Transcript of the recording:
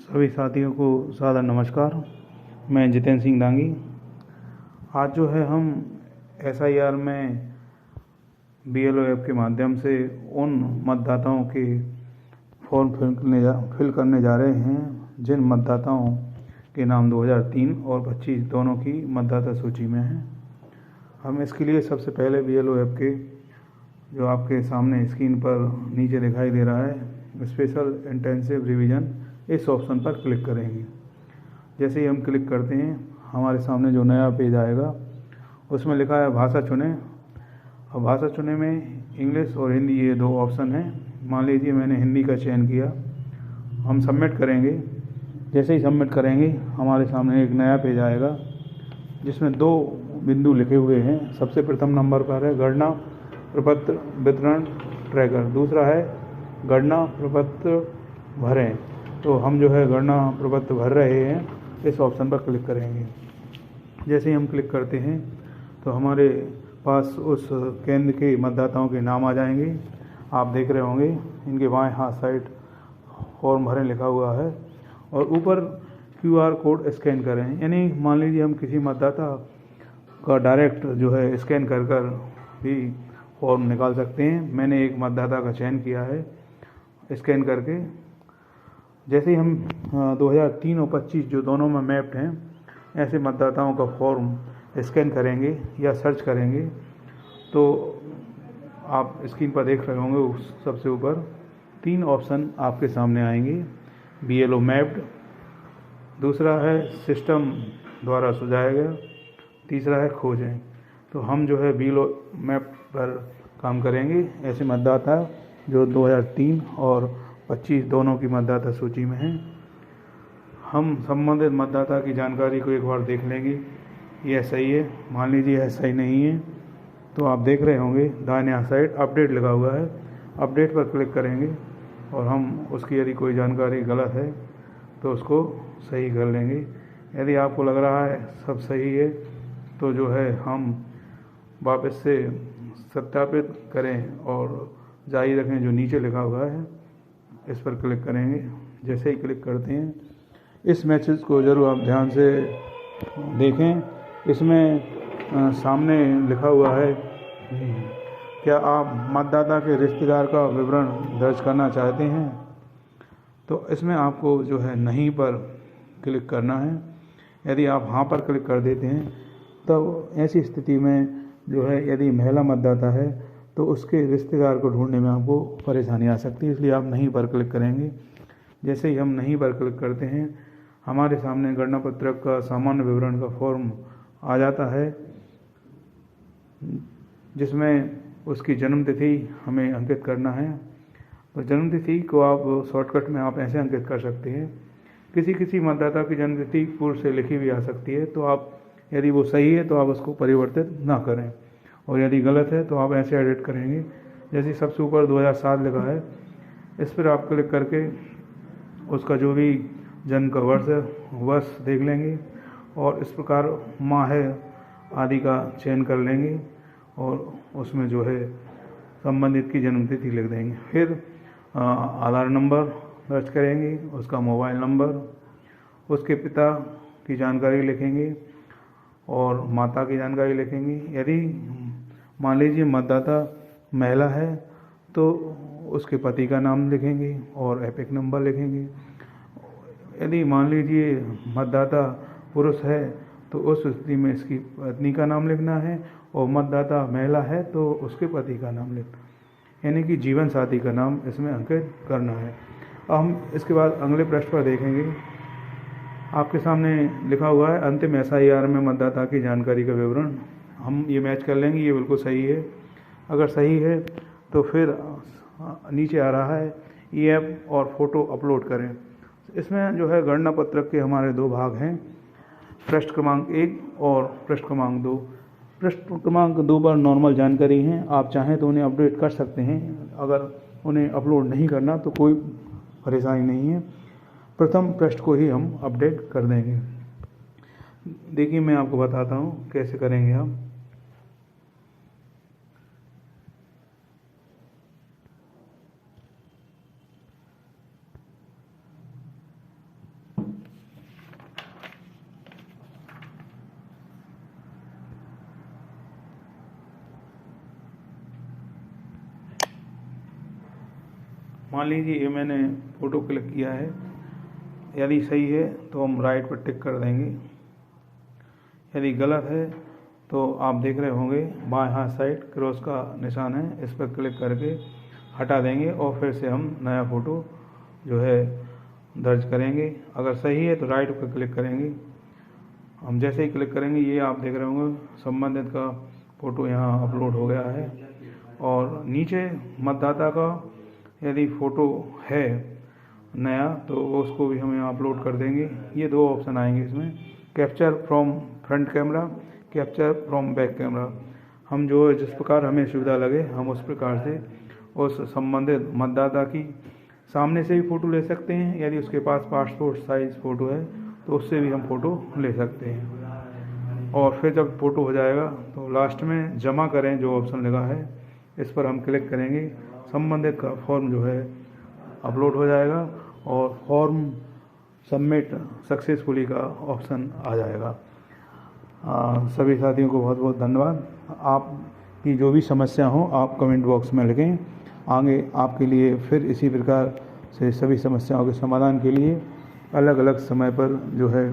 सभी साथियों को सादर नमस्कार। मैं जितेंद्र सिंह दांगी। आज जो है हम SIR में BLO ऐप के माध्यम से उन मतदाताओं के फॉर्म फिल करने जा रहे हैं जिन मतदाताओं के नाम 2003 और 25 दोनों की मतदाता सूची में हैं। हम इसके लिए सबसे पहले BLO ऐप के जो आपके सामने स्क्रीन पर नीचे दिखाई दे रहा है स्पेशल इंटेंसिव रिवीजन, इस ऑप्शन पर क्लिक करेंगे। जैसे ही हम क्लिक करते हैं हमारे सामने जो नया पेज आएगा उसमें लिखा है भाषा चुनें। अब भाषा चुने में इंग्लिश और हिंदी ये दो ऑप्शन हैं। मान लीजिए मैंने हिंदी का चयन किया, हम सबमिट करेंगे। जैसे ही सबमिट करेंगे हमारे सामने एक नया पेज आएगा जिसमें दो बिंदु लिखे हुए हैं। सबसे प्रथम नंबर पर है गणना प्रपत्र वितरण ट्रैकर, दूसरा है गणना प्रपत्र भरें। तो हम जो है गणना प्रपत्र भर रहे हैं, इस ऑप्शन पर क्लिक करेंगे। जैसे ही हम क्लिक करते हैं तो हमारे पास उस केंद्र के मतदाताओं के नाम आ जाएंगे। आप देख रहे होंगे इनके बाएं हाथ साइड फॉर्म भरें लिखा हुआ है और ऊपर QR कोड स्कैन करें। यानी मान लीजिए हम किसी मतदाता का डायरेक्ट जो है स्कैन कर भी फॉर्म निकाल सकते हैं। मैंने एक मतदाता का चयन किया है स्कैन करके। जैसे ही हम 2003 और 25 जो दोनों में मैप्ड हैं ऐसे मतदाताओं का फॉर्म स्कैन करेंगे या सर्च करेंगे तो आप स्क्रीन पर देख रहे होंगे उस सबसे ऊपर 3 ऑप्शन आपके सामने आएंगे। BLO मैप्ड, दूसरा है सिस्टम द्वारा सुझाया गया, तीसरा है खोजें। तो हम जो है BLO मैप पर काम करेंगे। ऐसे मतदाता जो 2003 और 25 दोनों की मतदाता सूची में हैं, हम संबंधित मतदाता की जानकारी को एक बार देख लेंगे। यह सही है, मान लीजिए यह सही नहीं है तो आप देख रहे होंगे दाहिने साइड अपडेट लगा हुआ है। अपडेट पर क्लिक करेंगे और हम उसकी यदि कोई जानकारी गलत है तो उसको सही कर लेंगे। यदि आपको लग रहा है सब सही है तो जो है हम वापस से सत्यापित करें और जारी रखें जो नीचे लिखा हुआ है, इस पर क्लिक करेंगे। जैसे ही क्लिक करते हैं इस मैसेज को ज़रूर आप ध्यान से देखें। इसमें सामने लिखा हुआ है क्या आप मतदाता के रिश्तेदार का विवरण दर्ज करना चाहते हैं, तो इसमें आपको जो है नहीं पर क्लिक करना है। यदि आप हाँ पर क्लिक कर देते हैं तो ऐसी स्थिति में जो है यदि महिला मतदाता है तो उसके रिश्तेदार को ढूंढने में आपको परेशानी आ सकती है, इसलिए आप नहीं पर क्लिक करेंगे। जैसे ही हम नहीं पर क्लिक करते हैं हमारे सामने गणना पत्रक का सामान्य विवरण का फॉर्म आ जाता है जिसमें उसकी जन्मतिथि हमें अंकित करना है। तो जन्मतिथि को आप शॉर्टकट में आप ऐसे अंकित कर सकते हैं। किसी मतदाता की जन्मतिथि पूर्व से लिखी भी आ सकती है, तो आप यदि वो सही है तो आप उसको परिवर्तित ना करें और यदि गलत है तो आप ऐसे एडिट करेंगे। जैसे सबसे ऊपर 2007 लिखा है, इस पर आप क्लिक करके उसका जो भी जन्म का वर्ष देख लेंगे और इस प्रकार माह आदि का चयन कर लेंगे और उसमें जो है संबंधित की जन्मतिथि लिख देंगे। फिर आधार नंबर दर्ज करेंगे, उसका मोबाइल नंबर, उसके पिता की जानकारी लिखेंगे और माता की जानकारी लिखेंगे। यदि मान लीजिए मतदाता महिला है तो उसके पति का नाम लिखेंगे और एपिक नंबर लिखेंगे। यदि मान लीजिए मतदाता पुरुष है तो उस स्थिति में इसकी पत्नी का नाम लिखना है और मतदाता महिला है तो उसके पति का नाम लिखना, यानी कि जीवन साथी का नाम इसमें अंकित करना है। अब हम इसके बाद अगले पृष्ठ पर देखेंगे। आपके सामने लिखा हुआ है अंतिम SIR में मतदाता की जानकारी का विवरण। हम ये मैच कर लेंगे, ये बिल्कुल सही है। अगर सही है तो फिर नीचे आ रहा है EF और फोटो अपलोड करें। इसमें जो है गणना पत्रक के हमारे 2 भाग हैं, पृष्ठ क्रमांक 1 और पृष्ठ क्रमांक 2। पृष्ठ क्रमांक 2 पर नॉर्मल जानकारी हैं, आप चाहें तो उन्हें अपडेट कर सकते हैं। अगर उन्हें अपलोड नहीं करना तो कोई परेशानी नहीं है, प्रथम पृष्ठ को ही हम अपडेट कर देंगे। देखिए मैं आपको बताता हूँ कैसे करेंगे हम। मान लीजिए ये मैंने फ़ोटो क्लिक किया है, यदि सही है तो हम राइट पर टिक कर देंगे, यदि गलत है तो आप देख रहे होंगे बाएं हाथ साइड क्रॉस का निशान है, इस पर क्लिक करके हटा देंगे और फिर से हम नया फ़ोटो जो है दर्ज करेंगे। अगर सही है तो राइट पर क्लिक करेंगे। हम जैसे ही क्लिक करेंगे ये आप देख रहे होंगे संबंधित का फ़ोटो यहाँ अपलोड हो गया है। और नीचे मतदाता का यदि फ़ोटो है नया तो उसको भी हम यहाँ अपलोड कर देंगे। ये दो ऑप्शन आएंगे इसमें, capture from front camera, capture from back camera. हम जो जिस प्रकार हमें सुविधा लगे हम उस प्रकार से उस संबंधित मतदाता की सामने से भी फ़ोटो ले सकते हैं। यदि उसके पास पासपोर्ट साइज़ फ़ोटो है तो उससे भी हम फ़ोटो ले सकते हैं। और फिर जब फ़ोटो हो जाएगा तो लास्ट में जमा करें जो ऑप्शन लगा है इस पर हम क्लिक करेंगे, संबंधित का फॉर्म जो है अपलोड हो जाएगा और फॉर्म सबमिट सक्सेसफुली का ऑप्शन आ जाएगा। सभी साथियों को बहुत बहुत धन्यवाद। आपकी जो भी समस्या हो आप कमेंट बॉक्स में लिखें, आगे आपके लिए फिर इसी प्रकार से सभी समस्याओं के समाधान के लिए अलग अलग समय पर जो है